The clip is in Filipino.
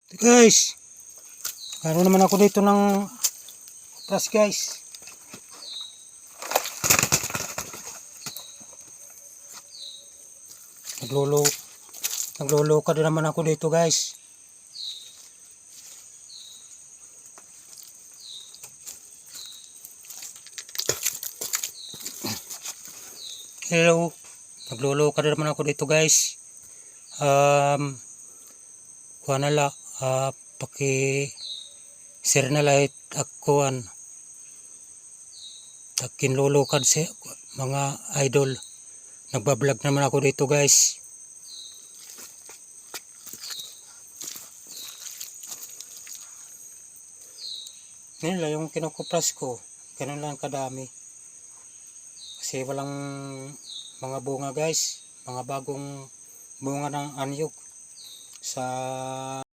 Guys, meron naman ako dito ng plus guys. Nagluluka din naman ako dito guys. Hello, nagluluka din naman ako dito guys. Kuha na la, paki-share na lahat akuan. Kinlulukad si mga idol. Nagbablog naman ako dito guys. Yan lang yung kinukupras ko. Ganun lang kadami. Kasi walang mga bunga guys. Mga bagong bunga ng anyog sa